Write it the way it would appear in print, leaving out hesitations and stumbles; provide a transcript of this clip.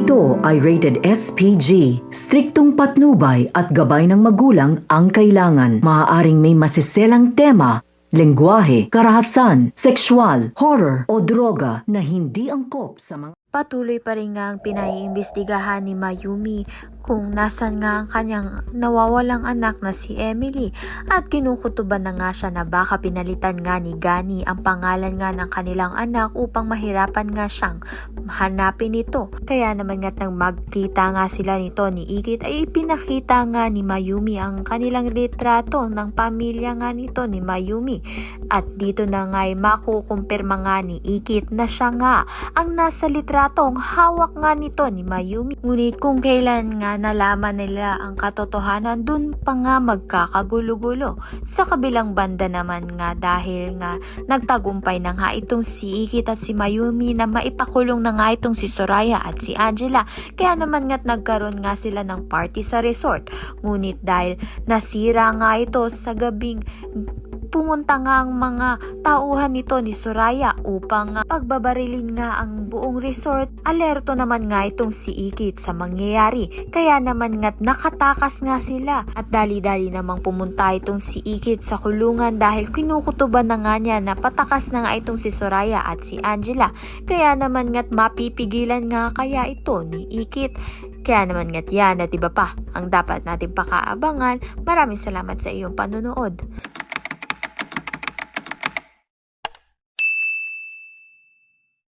Ito ay rated SPG. Striktong patnubay at gabay ng magulang ang kailangan. Maaaring may masiselang tema, lengguwahe, karahasan, sexual, horror o droga na hindi angkop sa mga... Patuloy pa rin nga ang pinaiimbestigahan ni Mayumi kung nasan nga ang kanyang nawawalang anak na si Emily at kinukutuban na nga siya na baka pinalitan nga ni Gani ang pangalan nga ng kanilang anak upang mahirapan nga siyang hanapin ito. Kaya naman nga't nang magkita nga sila nito ni Ikit ay ipinakita nga ni Mayumi ang kanilang litrato ng pamilya nga nito ni Mayumi at dito na nga ay makukumpirma nga ni Ikit na siya nga ang nasa litratong hawak nga nito ni Mayumi. Ngunit kung kailan nga nalaman nila ang katotohanan, dun pa nga magkakagulo-gulo. Sa kabilang banda naman nga dahil nga nagtagumpay na nga itong si Ikit at si Mayumi na maipakulong na nga itong si Soraya at si Angela. Kaya naman nga't nagkaroon nga sila ng party sa resort. Ngunit dahil nasira nga ito sa gabing pumunta nga ang mga tauhan nito ni Soraya upang pagbabarilin nga ang buong resort. Alerto naman nga itong si Ikit sa mangyayari. Kaya naman nga't nakatakas nga sila at dali-dali namang pumunta itong si Ikit sa kulungan dahil kinukutuban na nga niya na patakas na nga itong si Soraya at si Angela. Kaya naman nga't mapipigilan nga kaya ito ni Ikit. Kaya naman nga't yan at iba pa ang dapat natin pakaabangan. Maraming salamat sa iyong panunood.